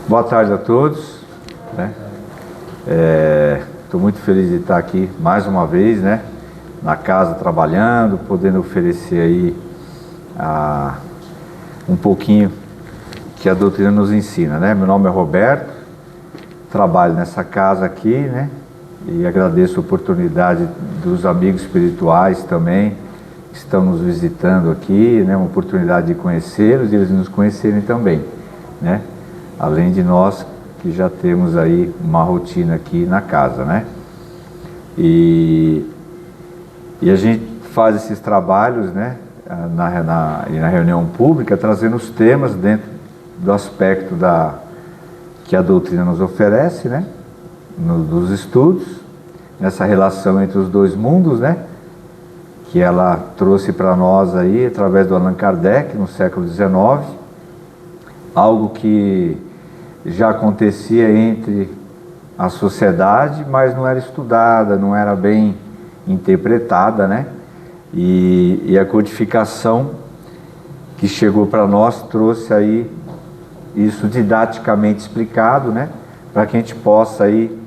Boa tarde a todos, né? Estou muito feliz de estar aqui mais uma vez, né? Na casa trabalhando, podendo oferecer aí um pouquinho que a doutrina nos ensina, né? Meu nome é Roberto, trabalho nessa casa aqui, né? E agradeço a oportunidade dos amigos espirituais também que estão nos visitando aqui, né? Uma oportunidade de conhecê-los e eles nos conhecerem também, né? Além de nós que já temos aí uma rotina aqui na casa, né? E a gente faz esses trabalhos, né? Na reunião pública, trazendo os temas dentro do aspecto que a doutrina nos oferece, né? Dos estudos, nessa relação entre os dois mundos, né? Que ela trouxe para nós aí através do Allan Kardec no século XIX, algo que já acontecia entre a sociedade, mas não era estudada, não era bem interpretada, né? E a codificação que chegou para nós trouxe aí isso didaticamente explicado, né? Para que a gente possa aí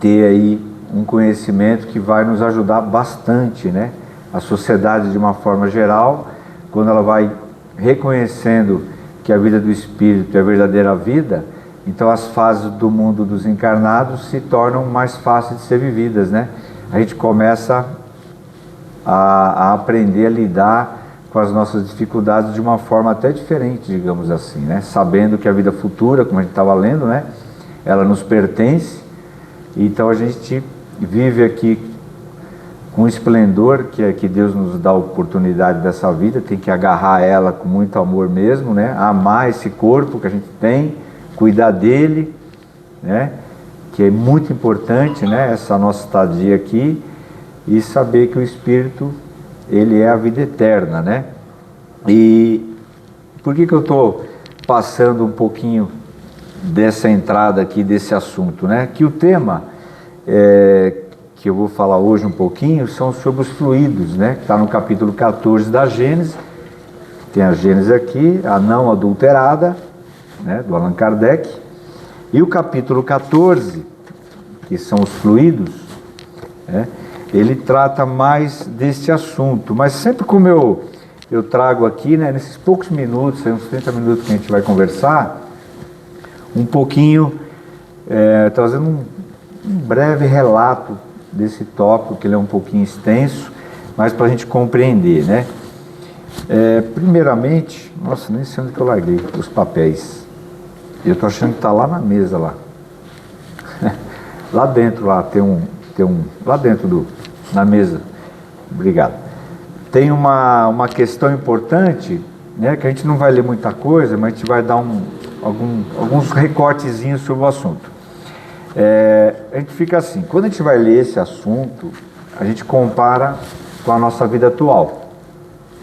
ter aí um conhecimento que vai nos ajudar bastante, né? A sociedade de uma forma geral, quando ela vai reconhecendo que a vida do espírito é a verdadeira vida, então as fases do mundo dos encarnados se tornam mais fáceis de ser vividas, né? A gente começa a aprender a lidar com as nossas dificuldades de uma forma até diferente, digamos assim, né? Sabendo que a vida futura, como a gente estava lendo, né? Ela nos pertence, então a gente vive aqui com esplendor que Deus nos dá a oportunidade dessa vida, tem que agarrar ela com muito amor mesmo, né? Amar esse corpo que a gente tem, cuidar dele, né? Que é muito importante, né? Essa nossa estadia aqui, e saber que o Espírito, ele é a vida eterna, né? E por que eu estou passando um pouquinho dessa entrada aqui, desse assunto, né? Que o tema que eu vou falar hoje um pouquinho são sobre os fluidos, né? Que está no capítulo 14 da Gênesis. Tem a Gênesis aqui, a não adulterada, né? Do Allan Kardec. E o capítulo 14, que são os fluidos, né? Ele trata mais desse assunto, mas sempre como eu trago aqui, né? Nesses poucos minutos, uns 30 minutos que a gente vai conversar, um pouquinho, trazendo um breve relato desse tópico, que ele é um pouquinho extenso, mas para a gente compreender, né? Primeiramente, nossa, nem sei onde que eu larguei os papéis. Eu estou achando que está lá na mesa, lá. Lá dentro, lá, tem um lá dentro na mesa. Obrigado. Tem uma questão importante, né? Que a gente não vai ler muita coisa, mas a gente vai dar alguns recortezinhos sobre o assunto. A gente fica assim, quando a gente vai ler esse assunto, a gente compara com a nossa vida atual,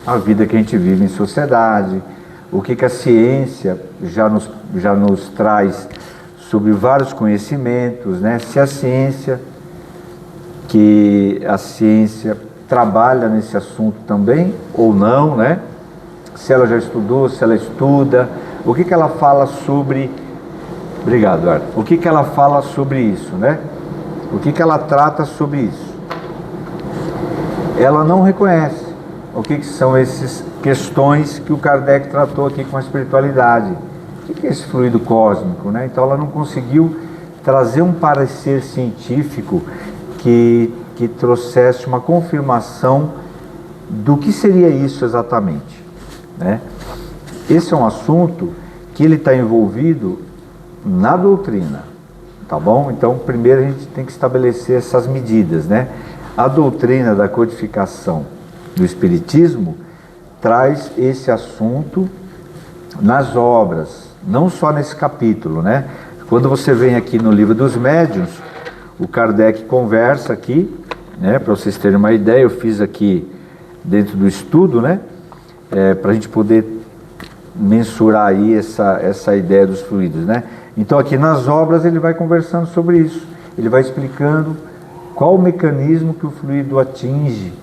a vida que a gente vive em sociedade, o que a ciência já nos traz sobre vários conhecimentos, né? Se a ciência trabalha nesse assunto também ou não, né? Se ela já estudou, se ela estuda, o que ela fala sobre... Obrigado, Eduardo. O que ela fala sobre isso, né? O que ela trata sobre isso? Ela não reconhece o que são essas questões que o Kardec tratou aqui com a espiritualidade. O que é esse fluido cósmico, né? Então ela não conseguiu trazer um parecer científico que trouxesse uma confirmação do que seria isso exatamente, né? Esse é um assunto que ele está envolvido na doutrina, tá bom? Então, primeiro a gente tem que estabelecer essas medidas, né? A doutrina da codificação do Espiritismo traz esse assunto nas obras, não só nesse capítulo, né? Quando você vem aqui no Livro dos Médiuns, o Kardec conversa aqui, né? Para vocês terem uma ideia, eu fiz aqui dentro do estudo, né? Para a gente poder mensurar aí essa ideia dos fluidos, né? Então aqui nas obras ele vai conversando sobre isso, ele vai explicando qual o mecanismo que o fluido atinge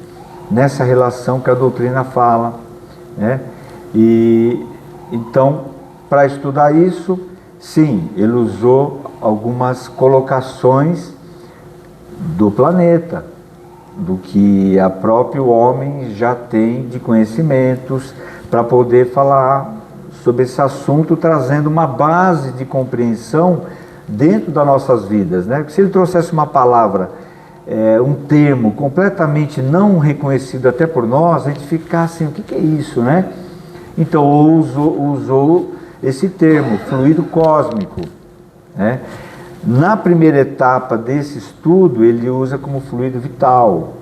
nessa relação que a doutrina fala, né? E então para estudar isso, sim, ele usou algumas colocações do planeta, do que a próprio homem já tem de conhecimentos, para poder falar sobre esse assunto, trazendo uma base de compreensão dentro das nossas vidas, né? Porque se ele trouxesse uma palavra, um termo completamente não reconhecido até por nós, a gente fica assim, o que é isso, né? Então usou esse termo, fluido cósmico, né? Na primeira etapa desse estudo, ele usa como fluido vital,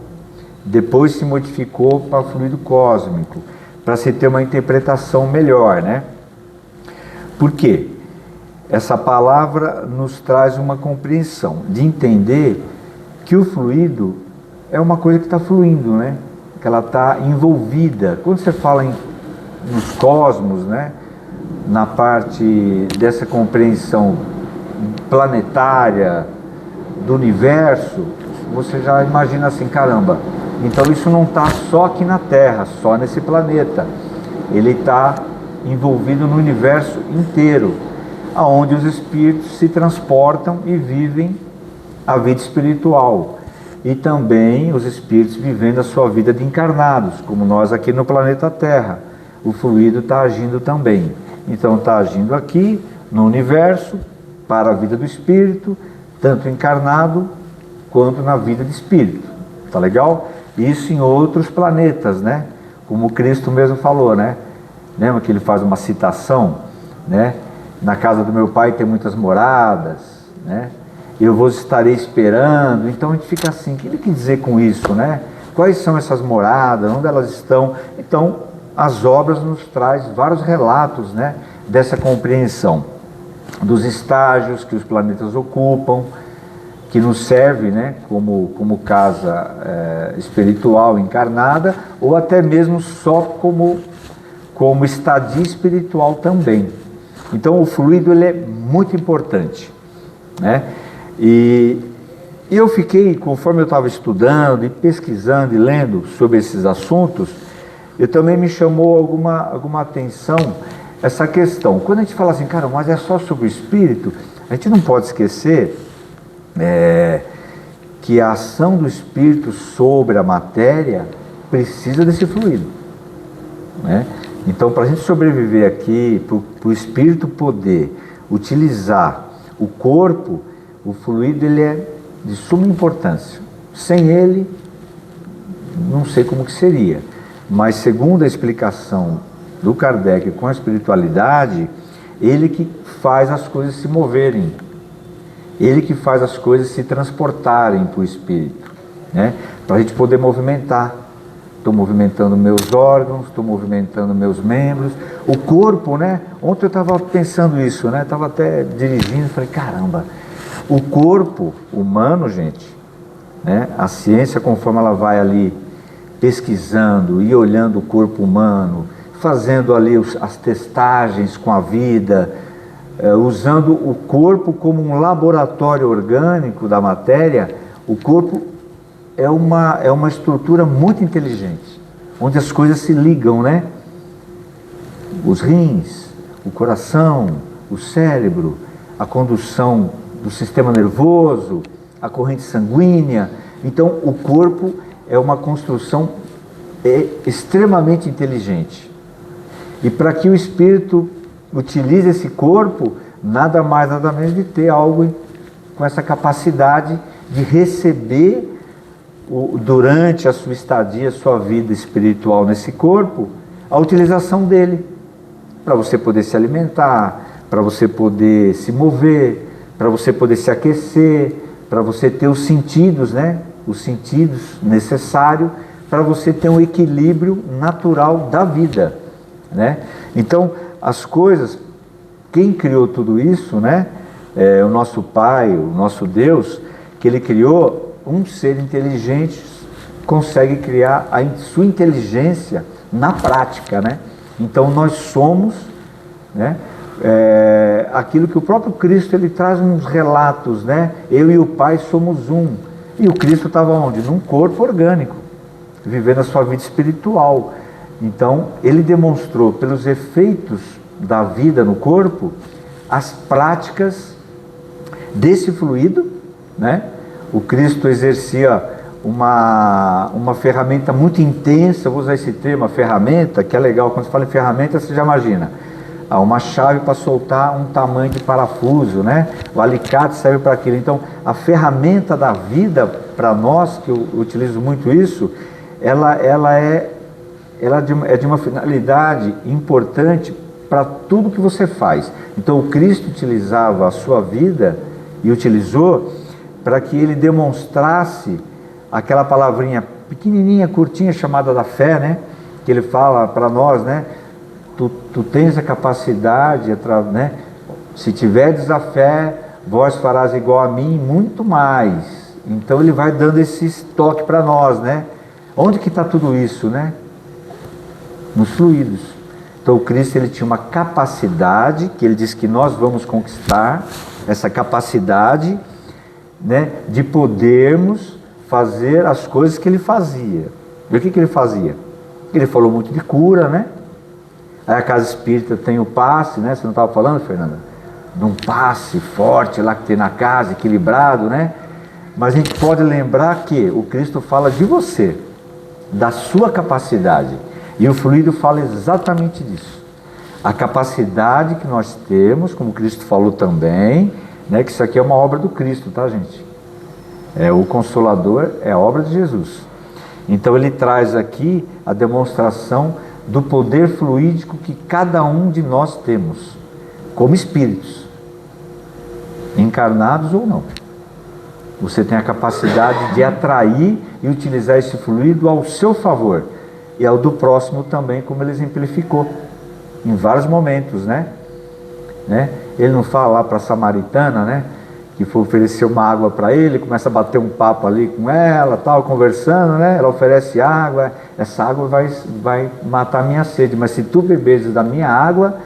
depois se modificou para fluido cósmico, para se ter uma interpretação melhor, né? Por quê? Essa palavra nos traz uma compreensão de entender que o fluido é uma coisa que está fluindo, né? Que ela está envolvida. Quando você fala nos cosmos, né? Na parte dessa compreensão planetária do universo, você já imagina assim, caramba, então isso não está só aqui na Terra, só nesse planeta, ele está envolvido no universo inteiro, aonde os espíritos se transportam e vivem a vida espiritual, e também os espíritos vivendo a sua vida de encarnados, como nós aqui no planeta Terra. O fluido está agindo também, então está agindo aqui no universo para a vida do espírito, tanto encarnado quanto na vida de espírito, tá legal? Isso em outros planetas, né? Como Cristo mesmo falou, né? Lembra que ele faz uma citação, né? Na casa do meu pai tem muitas moradas, né? Eu vos estarei esperando. Então a gente fica assim, o que ele quer dizer com isso, né? Quais são essas moradas, onde elas estão? Então as obras nos traz vários relatos, né? Dessa compreensão dos estágios que os planetas ocupam, que nos serve, né, como casa espiritual encarnada, ou até mesmo só como estadia espiritual também. Então o fluido ele é muito importante, né? E eu fiquei, conforme eu estava estudando e pesquisando e lendo sobre esses assuntos, eu também me chamou alguma atenção essa questão. Quando a gente fala assim, cara, mas é só sobre o espírito, a gente não pode esquecer que a ação do espírito sobre a matéria precisa desse fluido, né? Então, para a gente sobreviver aqui, para o espírito poder utilizar o corpo, o fluido ele é de suma importância. Sem ele, não sei como que seria, mas segundo a explicação do Kardec com a espiritualidade, ele que faz as coisas se moverem, ele que faz as coisas se transportarem para o espírito, né? Para a gente poder movimentar. Estou movimentando meus órgãos, estou movimentando meus membros, o corpo, né? Ontem eu estava pensando isso, né? Estava até dirigindo, falei, caramba, o corpo humano, gente, né? A ciência, conforme ela vai ali pesquisando e olhando o corpo humano, fazendo ali as testagens com a vida, usando o corpo como um laboratório orgânico da matéria, o corpo é uma estrutura muito inteligente, onde as coisas se ligam, né? Os rins, o coração, o cérebro, a condução do sistema nervoso, a corrente sanguínea. Então, o corpo é uma construção extremamente inteligente. E para que o espírito utilize esse corpo, nada mais, nada menos de ter algo com essa capacidade de receber durante a sua estadia, a sua vida espiritual nesse corpo, a utilização dele, para você poder se alimentar, para você poder se mover, para você poder se aquecer, para você ter os sentidos, né? Os sentidos necessários para você ter um equilíbrio natural da vida, né? Então, as coisas, quem criou tudo isso, né? O nosso Pai, o nosso Deus, que Ele criou. Um ser inteligente consegue criar a sua inteligência na prática, né? Então nós somos, né, aquilo que o próprio Cristo ele traz uns relatos, né? Eu e o Pai somos um. E o Cristo estava onde? Num corpo orgânico, vivendo a sua vida espiritual. Então ele demonstrou pelos efeitos da vida no corpo, as práticas desse fluido, né? O Cristo exercia uma ferramenta muito intensa, vou usar esse termo, a ferramenta, que é legal, quando você fala em ferramenta, você já imagina, uma chave para soltar um tamanho de parafuso, né? O alicate serve para aquilo. Então, a ferramenta da vida, para nós, que eu utilizo muito isso, ela é de uma finalidade importante para tudo que você faz. Então, o Cristo utilizava a sua vida, e utilizou, para que ele demonstrasse aquela palavrinha pequenininha, curtinha, chamada da fé, né? Que ele fala para nós, né? Tu tens a capacidade, né? Se tiverdes a fé, vós farás igual a mim, muito mais. Então ele vai dando esse toque para nós, né? Onde que está tudo isso, né? Nos fluidos. Então o Cristo, ele tinha uma capacidade, que ele diz que nós vamos conquistar, essa capacidade, né, de podermos fazer as coisas que ele fazia. E o que ele fazia? Ele falou muito de cura, né? Aí a casa espírita tem o passe, né? Você não estava falando, Fernanda? De um passe forte lá que tem na casa, equilibrado, né? Mas a gente pode lembrar que o Cristo fala de você, da sua capacidade. E o fluido fala exatamente disso. A capacidade que nós temos, como Cristo falou também, né? Que isso aqui é uma obra do Cristo, tá, gente? O Consolador é a obra de Jesus. Então ele traz aqui a demonstração do poder fluídico que cada um de nós temos, como espíritos, encarnados ou não. Você tem a capacidade de atrair e utilizar esse fluido ao seu favor, e ao do próximo também, como ele exemplificou, em vários momentos, né? Ele não fala lá para a samaritana, né? Que foi oferecer uma água para ele, começa a bater um papo ali com ela, tal, conversando, né? Ela oferece água, essa água vai matar a minha sede, mas se tu beberes da minha água,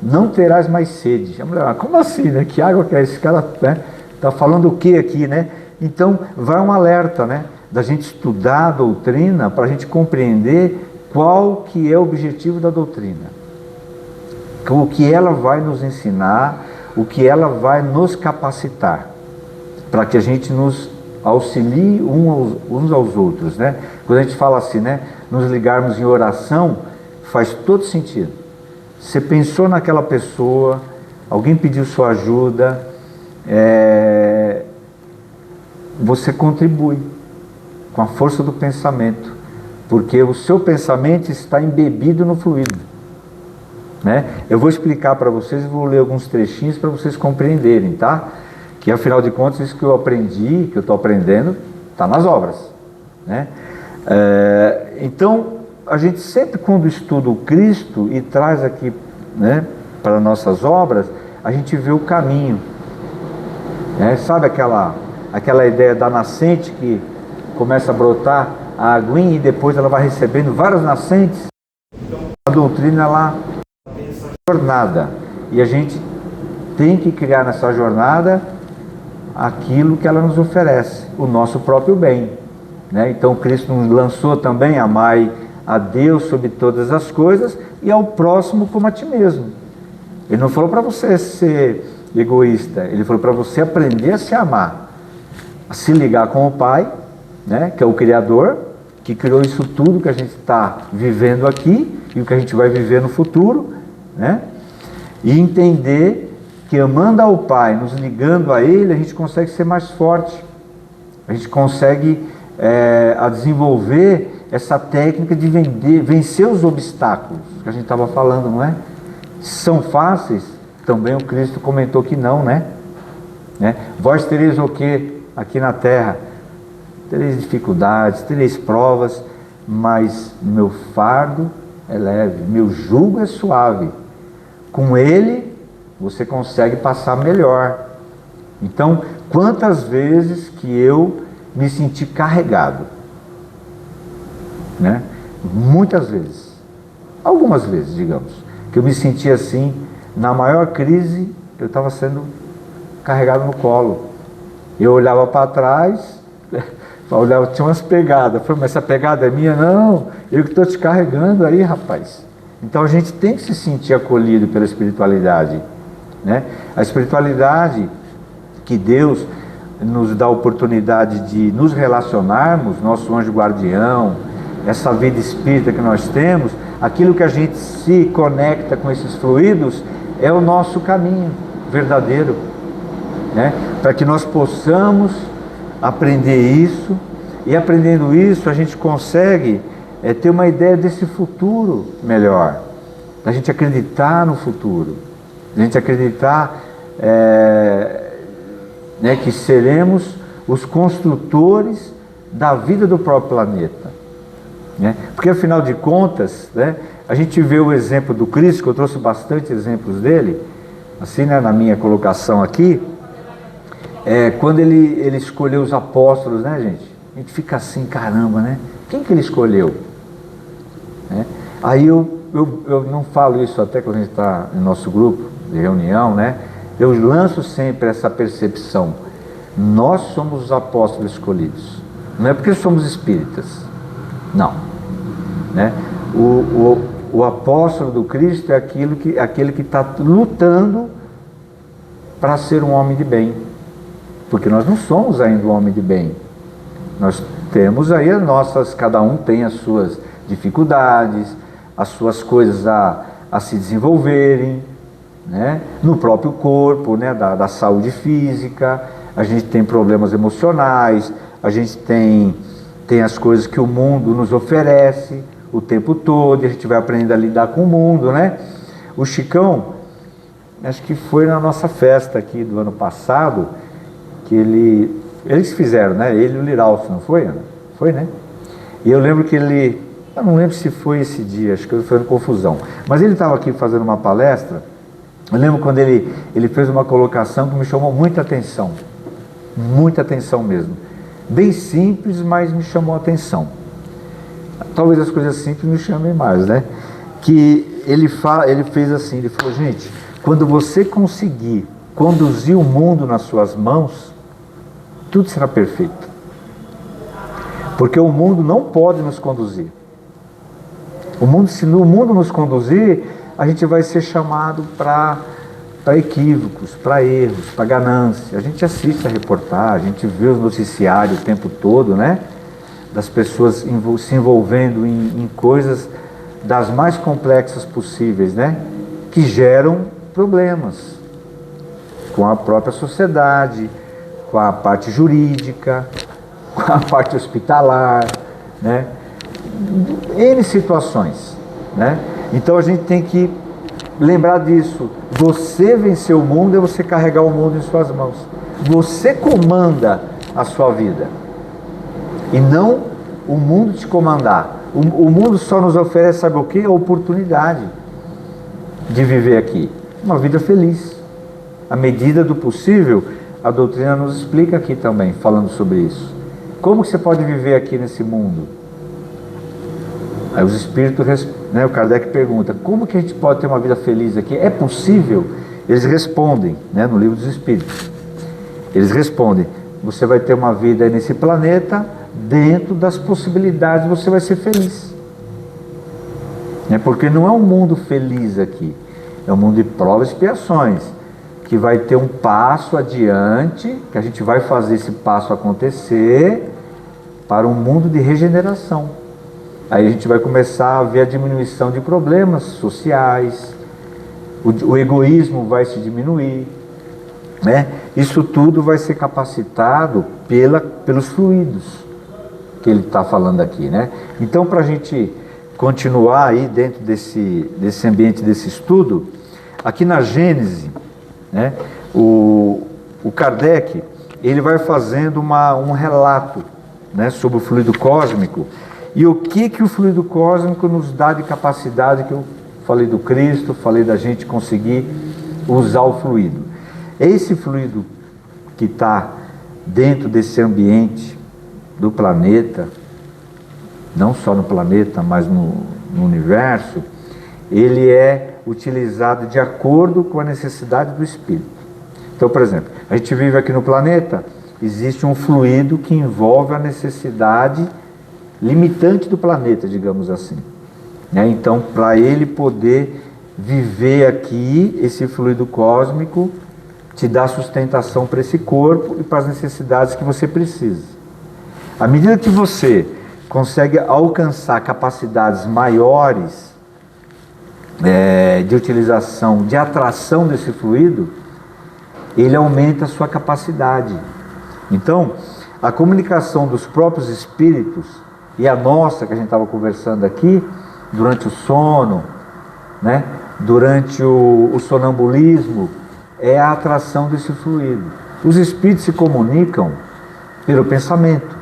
não terás mais sede. A mulher, como assim, né? Que água que é esse cara, né? Tá falando o que aqui, né? Então, vai um alerta, né? Da gente estudar a doutrina, para a gente compreender qual que é o objetivo da doutrina. O que ela vai nos ensinar, o que ela vai nos capacitar, para que a gente nos auxilie uns aos outros, né? Quando a gente fala assim, né? Nos ligarmos em oração, faz todo sentido. Você pensou naquela pessoa, alguém pediu sua ajuda, você contribui com a força do pensamento, porque o seu pensamento está embebido no fluido, né? Eu vou explicar para vocês, vou ler alguns trechinhos para vocês compreenderem, tá? Que afinal de contas, isso que eu aprendi, que eu estou aprendendo, está nas obras, né? Então, a gente sempre, quando estuda o Cristo e traz aqui, né, para nossas obras, a gente vê o caminho, né? Sabe aquela ideia da nascente que começa a brotar a aguinha e depois ela vai recebendo várias nascentes? A doutrina, ela tem essa jornada, e a gente tem que criar nessa jornada aquilo que ela nos oferece, o nosso próprio bem, né? Então Cristo nos lançou também: amai a Deus sobre todas as coisas e ao próximo como a ti mesmo. Ele não falou para você ser egoísta, ele falou para você aprender a se amar, a se ligar com o Pai, né, que é o Criador, que criou isso tudo que a gente está vivendo aqui e o que a gente vai viver no futuro, né? E entender que amando ao Pai, nos ligando a Ele, a gente consegue ser mais forte, a gente consegue a desenvolver essa técnica de vencer os obstáculos que a gente estava falando, não é? São fáceis? Também o Cristo comentou que não, né? Vós tereis o que aqui na terra? Tereis dificuldades, tereis provas, mas meu fardo é leve, meu jugo é suave. Com ele você consegue passar melhor. Então, quantas vezes que eu me senti carregado, né? Muitas vezes, algumas vezes, digamos, que eu me senti assim. Na maior crise, eu estava sendo carregado no colo. Eu olhava para trás, tinha umas pegadas. Eu falei, mas essa pegada é minha? Não, eu que estou te carregando aí, rapaz. Então a gente tem que se sentir acolhido pela espiritualidade, né? A espiritualidade que Deus nos dá a oportunidade de nos relacionarmos, nosso anjo guardião, essa vida espírita que nós temos, aquilo que a gente se conecta com esses fluidos é o nosso caminho verdadeiro, né? Para que nós possamos aprender isso, e aprendendo isso a gente consegue ter uma ideia desse futuro melhor, a gente acreditar no futuro, a gente acreditar né, que seremos os construtores da vida do próprio planeta, né? Porque afinal de contas, né, a gente vê o exemplo do Cristo, que eu trouxe bastante exemplos dele, assim, né, na minha colocação aqui, quando ele escolheu os apóstolos, né, gente? A gente fica assim, caramba, né? Quem que ele escolheu? Né? Aí eu não falo isso até quando a gente está no nosso grupo de reunião, né? Eu lanço sempre essa percepção: nós somos os apóstolos escolhidos, não é porque somos espíritas, não, né? O apóstolo do Cristo é aquele que está lutando para ser um homem de bem, porque nós não somos ainda um homem de bem. Nós temos aí cada um tem as suas dificuldades, as suas coisas a se desenvolverem, né? No próprio corpo, né? Da saúde física, a gente tem problemas emocionais, a gente tem as coisas que o mundo nos oferece o tempo todo, e a gente vai aprendendo a lidar com o mundo, né? O Chicão, acho que foi na nossa festa aqui do ano passado, que eles fizeram, né? Ele e o Liralso, não foi, Ana? Foi, né? E eu lembro que eu não lembro se foi esse dia, acho que eu fui fazendo confusão, mas ele estava aqui fazendo uma palestra. Eu lembro quando ele fez uma colocação que me chamou muita atenção mesmo, bem simples, mas me chamou a atenção. Talvez as coisas simples me chamem mais, né? Que ele fez assim, ele falou: gente, quando você conseguir conduzir o mundo nas suas mãos, tudo será perfeito, porque o mundo não pode nos conduzir. Se o mundo nos conduzir, a gente vai ser chamado para equívocos, para erros, para ganância. A gente assiste a reportagem, a gente vê os noticiários o tempo todo, né? Das pessoas se envolvendo em coisas das mais complexas possíveis, né? Que geram problemas com a própria sociedade, com a parte jurídica, com a parte hospitalar, né? N situações, né? Então a gente tem que lembrar disso. Você vencer o mundo é você carregar o mundo em suas mãos. Você comanda a sua vida, e não o mundo te comandar. O mundo só nos oferece, sabe o que? A oportunidade de viver aqui uma vida feliz. À medida do possível, a doutrina nos explica aqui também, falando sobre isso. Como que você pode viver aqui nesse mundo? Aí os espíritos, né, o Kardec pergunta: como que a gente pode ter uma vida feliz aqui? É possível? Eles respondem, né, no livro dos Espíritos. Eles respondem: você vai ter uma vida aí nesse planeta, dentro das possibilidades você vai ser feliz. Porque não é um mundo feliz aqui, é um mundo de provas e expiações, que vai ter um passo adiante, que a gente vai fazer esse passo acontecer para um mundo de regeneração. Aí a gente vai começar a ver a diminuição de problemas sociais, o egoísmo vai se diminuir, né? Isso tudo vai ser capacitado pelos fluidos que ele está falando aqui, né? Então, para a gente continuar aí dentro desse ambiente, desse estudo, aqui na Gênese, né, o Kardec, ele vai fazendo um relato, né, sobre o fluido cósmico, e o que o fluido cósmico nos dá de capacidade, que eu falei do Cristo, falei da gente conseguir usar o fluido. Esse fluido que está dentro desse ambiente do planeta, não só no planeta, mas no universo, ele é utilizado de acordo com a necessidade do espírito. Então, por exemplo, a gente vive aqui no planeta, existe um fluido que envolve a necessidade limitante do planeta, digamos assim. né? Então, para ele poder viver aqui, esse fluido cósmico te dá sustentação para esse corpo e para as necessidades que você precisa. À medida que você consegue alcançar capacidades maiores de utilização, de atração desse fluido, ele aumenta a sua capacidade. Então, a comunicação dos próprios espíritos e a nossa, que a gente estava conversando aqui, durante o sono, né? Durante o sonambulismo, é a atração desse fluido. Os espíritos se comunicam pelo pensamento.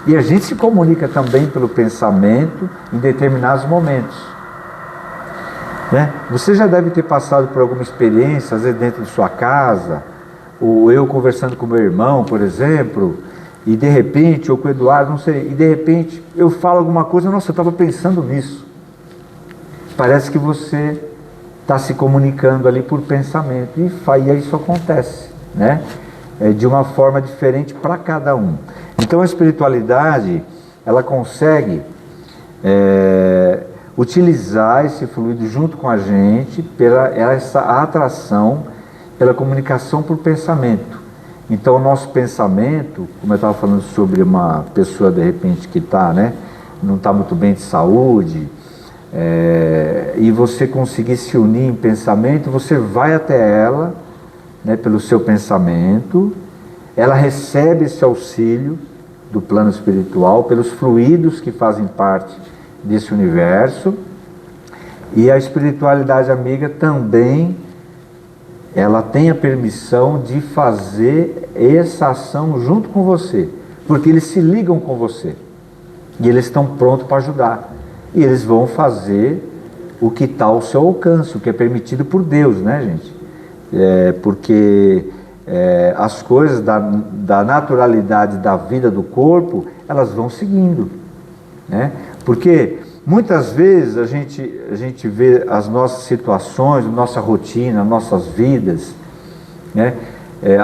E a gente se comunica também pelo pensamento em determinados momentos, né? Você já deve ter passado por alguma experiência, às vezes dentro de sua casa, ou eu conversando com meu irmão, por exemplo, e de repente, ou com o Eduardo, não sei, e de repente eu falo alguma coisa, nossa, eu estava pensando nisso. Parece que você está se comunicando ali por pensamento, e aí isso acontece, né? De uma forma diferente para cada um. Então a espiritualidade, ela consegue utilizar esse fluido junto com a gente, pela essa atração, pela comunicação por pensamento. Então o nosso pensamento, como eu estava falando sobre uma pessoa de repente que está, né, não está muito bem de saúde, e você conseguir se unir em pensamento, você vai até ela, né, pelo seu pensamento, ela recebe esse auxílio do plano espiritual, pelos fluidos que fazem parte desse universo, e a espiritualidade amiga também, ela tem a permissão de fazer essa ação junto com você, porque eles se ligam com você, e eles estão prontos para ajudar, e eles vão fazer o que está ao seu alcance, o que é permitido por Deus, né, gente? Porque as coisas da naturalidade da vida do corpo, elas vão seguindo, né? Porque muitas vezes a gente vê as nossas situações, nossa rotina, nossas vidas, né?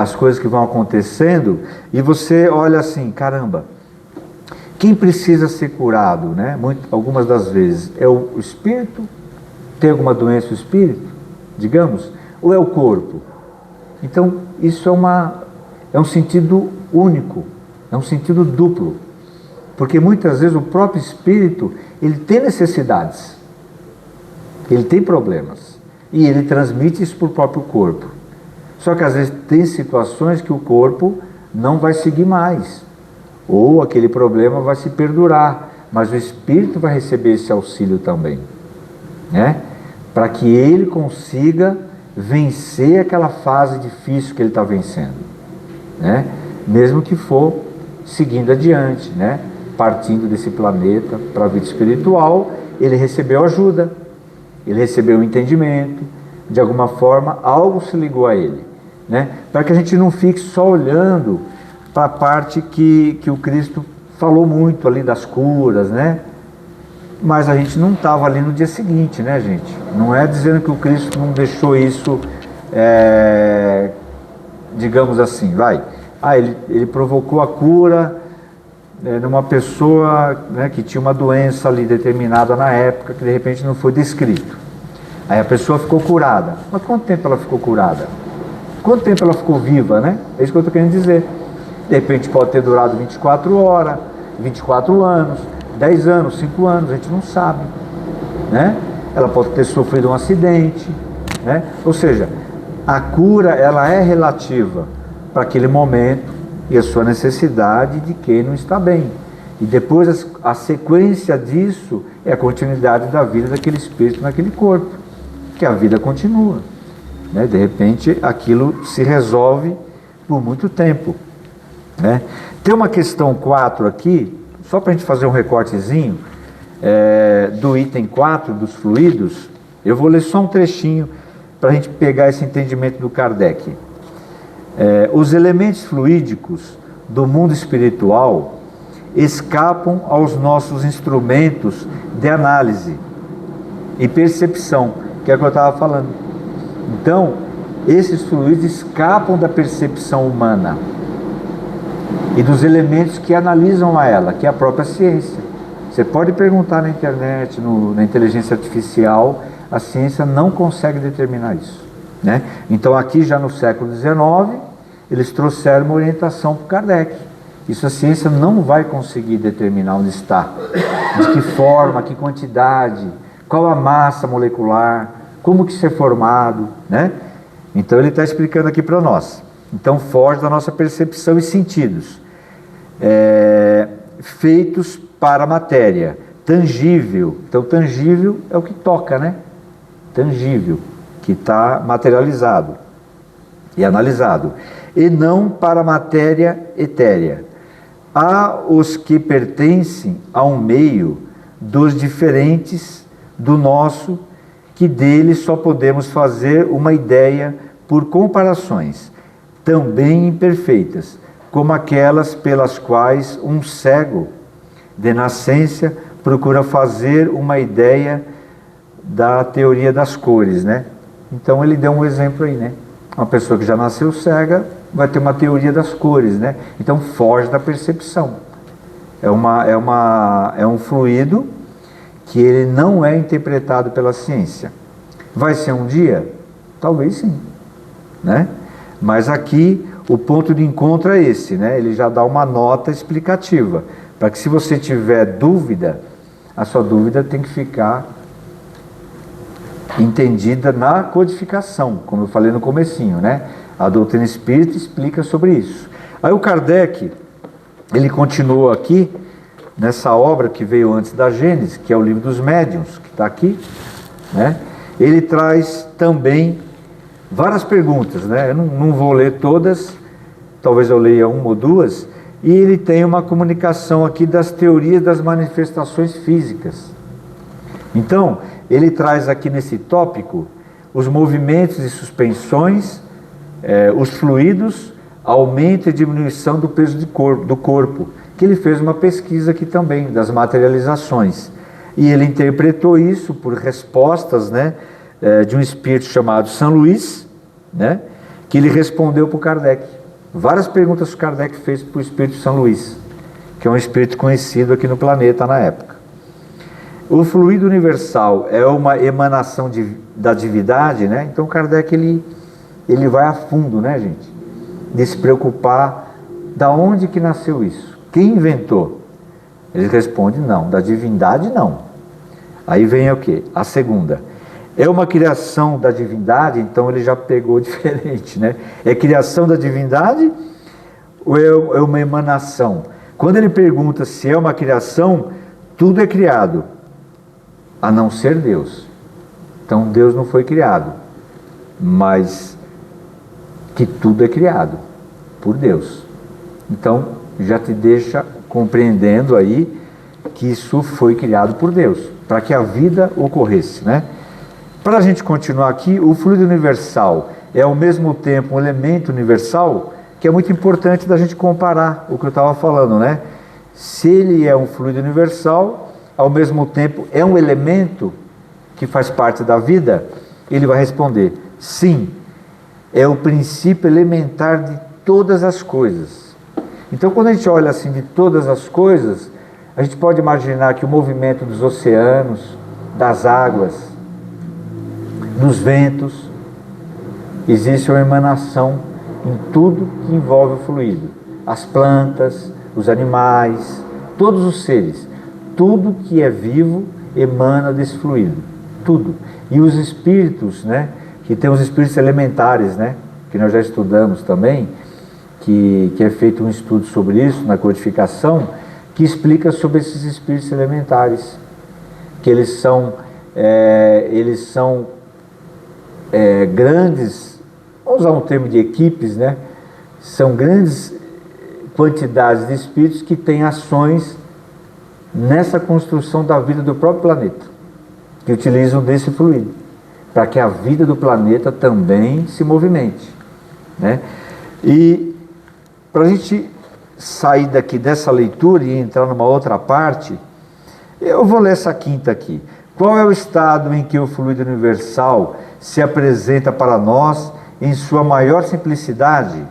As coisas que vão acontecendo, e você olha assim, caramba, quem precisa ser curado, né? Algumas das vezes é o espírito, tem alguma doença o espírito, digamos, ou é o corpo? Então isso é um sentido único, é um sentido duplo, porque muitas vezes o próprio espírito, ele tem necessidades, ele tem problemas, e ele transmite isso para o próprio corpo. Só que às vezes tem situações que o corpo não vai seguir mais, ou aquele problema vai se perdurar, mas o espírito vai receber esse auxílio também, né? Para que ele consiga vencer aquela fase difícil que ele está vencendo, né? Mesmo que for seguindo adiante, né? Partindo desse planeta para a vida espiritual, ele recebeu ajuda, ele recebeu entendimento, de alguma forma algo se ligou a ele, né? Para que a gente não fique só olhando para a parte que o Cristo falou muito ali das curas, né? Mas a gente não estava ali no dia seguinte, né, gente? Não é dizendo que o Cristo não deixou isso, digamos assim, ele provocou a cura numa pessoa, né, que tinha uma doença ali determinada na época, que de repente não foi descrito. Aí a pessoa ficou curada. Mas quanto tempo ela ficou curada? Quanto tempo ela ficou viva, né? É isso que eu estou querendo dizer. De repente pode ter durado 24 horas, 24 anos, 10 anos, 5 anos, a gente não sabe, né? Ela pode ter sofrido um acidente, né? Ou seja, a cura, ela é relativa para aquele momento e a sua necessidade de quem não está bem. E depois a sequência disso é a continuidade da vida daquele espírito naquele corpo, que a vida continua, né? De repente aquilo se resolve por muito tempo, né? Tem uma questão 4 aqui, só para a gente fazer um recortezinho, do item 4 dos fluidos. Eu vou ler só um trechinho para a gente pegar esse entendimento do Kardec. Os elementos fluídicos do mundo espiritual escapam aos nossos instrumentos de análise e percepção, que é o que eu estava falando. Então, esses fluidos escapam da percepção humana e dos elementos que analisam a ela, que é a própria ciência. Você pode perguntar na internet, na inteligência artificial, a ciência não consegue determinar isso, né? Então aqui já no século XIX, eles trouxeram uma orientação para Kardec. Isso a ciência não vai conseguir determinar onde está, de que forma, que quantidade, qual a massa molecular, como que isso é formado, né? Então ele está explicando aqui para nós. Então foge da nossa percepção e sentidos. Feitos para a matéria, tangível. Então tangível é o que toca, né? Tangível, que está materializado e analisado. E não para a matéria etérea. Há os que pertencem a um meio dos diferentes do nosso, que deles só podemos fazer uma ideia por comparações, também imperfeitas, como aquelas pelas quais um cego de nascença procura fazer uma ideia da teoria das cores, né? Então ele deu um exemplo aí, né? Uma pessoa que já nasceu cega vai ter uma teoria das cores, né? Então foge da percepção. É um fluido que ele não é interpretado pela ciência. Vai ser um dia? Talvez sim, né? Mas aqui o ponto de encontro é esse, né? Ele já dá uma nota explicativa, para que se você tiver dúvida, a sua dúvida tem que ficar entendida na codificação, como eu falei no comecinho, né? A doutrina espírita explica sobre isso. Aí o Kardec, ele continua aqui, nessa obra que veio antes da Gênesis, que é o Livro dos Médiuns, que está aqui, né? Ele traz também várias perguntas, né? Eu não vou ler todas, talvez eu leia uma ou duas, e ele tem uma comunicação aqui das teorias das manifestações físicas. Então, ele traz aqui nesse tópico os movimentos e suspensões, os fluidos, aumento e diminuição do peso do corpo, que ele fez uma pesquisa aqui também, das materializações. E ele interpretou isso por respostas, né, de um espírito chamado São Luís, né, que ele respondeu para o Kardec. Várias perguntas que o Kardec fez para o espírito São Luís, que é um espírito conhecido aqui no planeta na época. O fluido universal é uma emanação da divindade, né? Então Kardec ele vai a fundo, né, gente? De se preocupar da onde que nasceu isso. Quem inventou? Ele responde, não, da divindade não. Aí vem o quê? A segunda. É uma criação da divindade, então ele já pegou diferente, né? É criação da divindade ou é uma emanação? Quando ele pergunta se é uma criação, tudo é criado, a não ser Deus. Então Deus não foi criado, mas que tudo é criado por Deus. Então já te deixa compreendendo aí que isso foi criado por Deus, para que a vida ocorresse, né? Para a gente continuar aqui, o fluido universal é ao mesmo tempo um elemento universal, que é muito importante da gente comparar o que eu estava falando, né? Se ele é um fluido universal, ao mesmo tempo é um elemento que faz parte da vida, ele vai responder, sim, é o princípio elementar de todas as coisas. Então quando a gente olha assim de todas as coisas, a gente pode imaginar que o movimento dos oceanos, das águas, dos ventos, existe uma emanação em tudo que envolve o fluido. As plantas, os animais, todos os seres, tudo que é vivo emana desse fluido, tudo. E os espíritos, né, que tem os espíritos elementares, né, que nós já estudamos também, que é feito um estudo sobre isso na codificação, que explica sobre esses espíritos elementares, que eles são grandes, vamos usar um termo de equipes, né? São grandes quantidades de espíritos que têm ações nessa construção da vida do próprio planeta, que utilizam desse fluido, para que a vida do planeta também se movimente, né? E para a gente sair daqui dessa leitura e entrar numa outra parte, eu vou ler essa quinta aqui. Qual é o estado em que o fluido universal se apresenta para nós em sua maior simplicidade?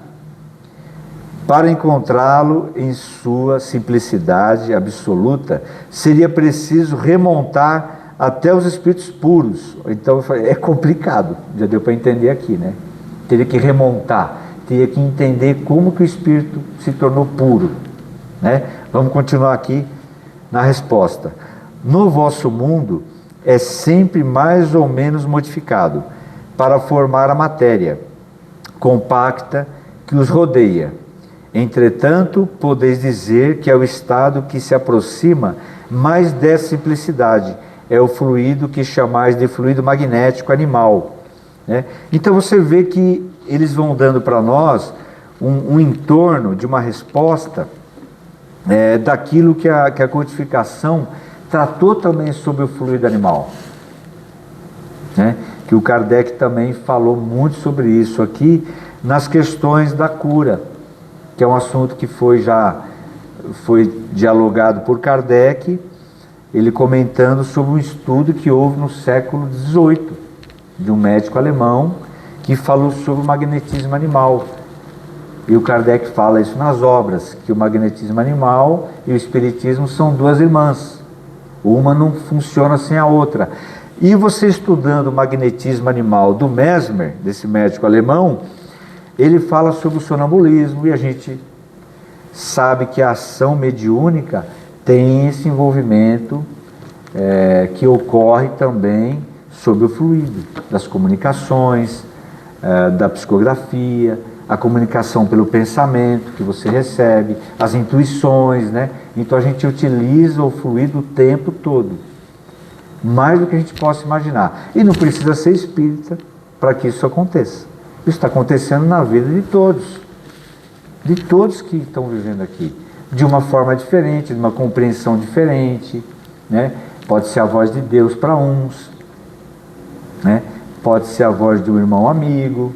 Para encontrá-lo em sua simplicidade absoluta, seria preciso remontar até os espíritos puros. Então é complicado, já deu para entender aqui, né? Teria que remontar, teria que entender como que o espírito se tornou puro, né? Vamos continuar aqui na resposta. No vosso mundo é sempre mais ou menos modificado para formar a matéria compacta que os rodeia. Entretanto, podeis dizer que é o estado que se aproxima mais dessa simplicidade, é o fluido que chamais de fluido magnético animal, né? Então você vê que eles vão dando para nós um entorno de uma resposta daquilo que a codificação tratou também sobre o fluido animal, né? Que o Kardec também falou muito sobre isso aqui nas questões da cura, que é um assunto que foi dialogado por Kardec, ele comentando sobre um estudo que houve no século XVIII, de um médico alemão, que falou sobre o magnetismo animal. E o Kardec fala isso nas obras, que o magnetismo animal e o espiritismo são duas irmãs. Uma não funciona sem a outra. E você estudando o magnetismo animal do Mesmer, desse médico alemão, ele fala sobre o sonambulismo, e a gente sabe que a ação mediúnica tem esse envolvimento que ocorre também sobre o fluido, das comunicações, da psicografia, a comunicação pelo pensamento que você recebe, as intuições, né? Então a gente utiliza o fluido o tempo todo, mais do que a gente possa imaginar. E não precisa ser espírita para que isso aconteça. Isso está acontecendo na vida de todos que estão vivendo aqui, de uma forma diferente, de uma compreensão diferente, né? Pode ser a voz de Deus para uns, né? Pode ser a voz de um irmão amigo,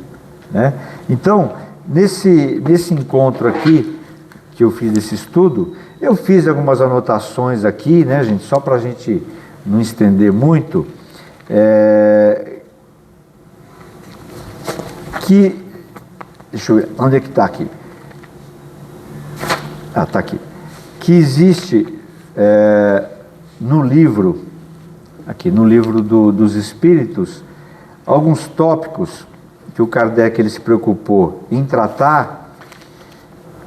né? Então, nesse encontro aqui, que eu fiz esse estudo, eu fiz algumas anotações aqui, né, gente, só para a gente não estender muito, deixa eu ver, onde é que está aqui? Está aqui. Que existe no livro dos Espíritos, alguns tópicos que o Kardec ele se preocupou em tratar,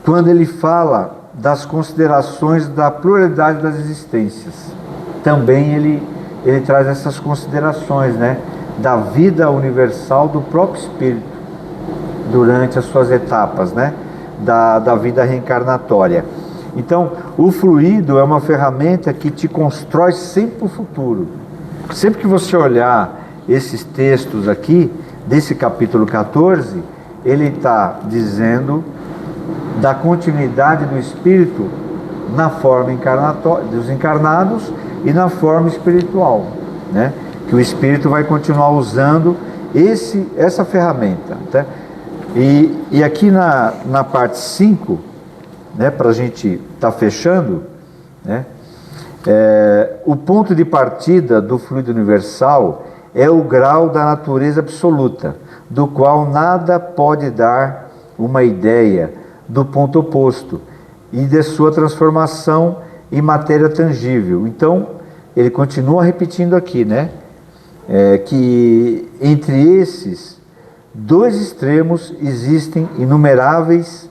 quando ele fala das considerações da pluralidade das existências. Também ele traz essas considerações, né, da vida universal do próprio Espírito, durante as suas etapas, né, da vida reencarnatória. Então, o fluido é uma ferramenta que te constrói sempre o futuro. Sempre que você olhar esses textos aqui, desse capítulo 14, ele está dizendo da continuidade do espírito na forma dos encarnados e na forma espiritual, né? Que o espírito vai continuar usando essa ferramenta, tá? E aqui na parte 5, né, para a gente estar fechando, né, o ponto de partida do fluido universal é o grau da natureza absoluta, do qual nada pode dar uma ideia do ponto oposto e de sua transformação em matéria tangível. Então, ele continua repetindo aqui, né, que entre esses dois extremos existem inumeráveis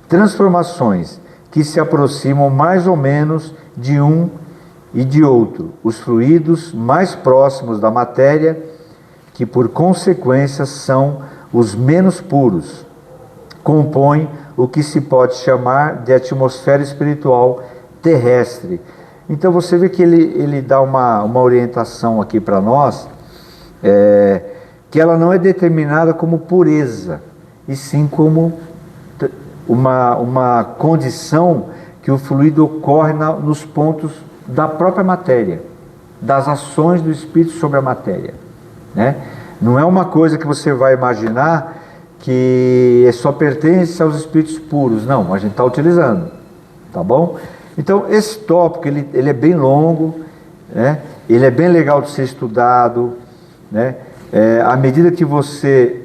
transformações que se aproximam mais ou menos de um e de outro. Os fluidos mais próximos da matéria, que por consequência são os menos puros, compõem o que se pode chamar de atmosfera espiritual terrestre. Então você vê que ele dá uma orientação aqui para nós, que ela não é determinada como pureza, e sim como uma condição que o fluido ocorre nos pontos da própria matéria, das ações do Espírito sobre a matéria, né? Não é uma coisa que você vai imaginar que só pertence aos espíritos puros. Não, a gente está utilizando, tá bom? Então esse tópico ele é bem longo, né? Ele é bem legal de ser estudado, né? À medida que você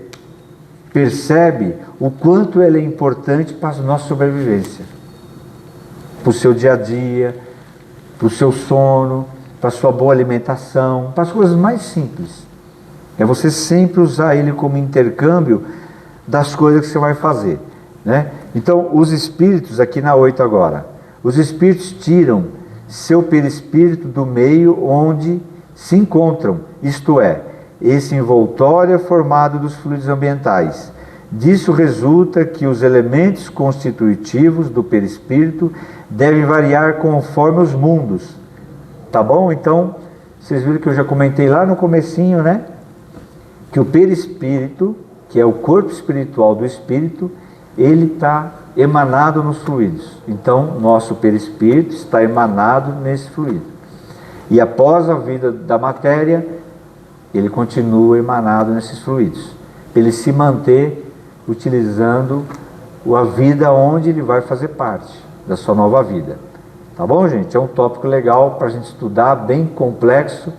percebe o quanto ele é importante para a nossa sobrevivência, para o seu dia a dia, para o seu sono, para a sua boa alimentação, para as coisas mais simples. É você sempre usar ele como intercâmbio das coisas que você vai fazer, né? Então, os espíritos, aqui na 8 agora, os espíritos tiram seu perispírito do meio onde se encontram, isto é, esse envoltório é formado dos fluidos ambientais. Disso resulta que os elementos constitutivos do perispírito devem variar conforme os mundos. Tá bom? Então, vocês viram que eu já comentei lá no comecinho, né? Que o perispírito, que é o corpo espiritual do espírito, ele está emanado nos fluidos. Então, nosso perispírito está emanado nesse fluido. E após a vida da matéria, ele continua emanado nesses fluidos. Ele se manter utilizando a vida onde ele vai fazer parte da sua nova vida. Tá bom, gente? É um tópico legal para a gente estudar, bem complexo,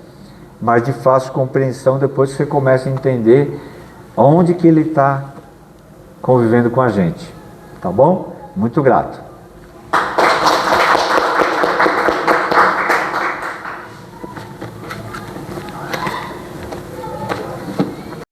mas de fácil compreensão depois que você começa a entender onde que ele está convivendo com a gente. Tá bom? Muito grato.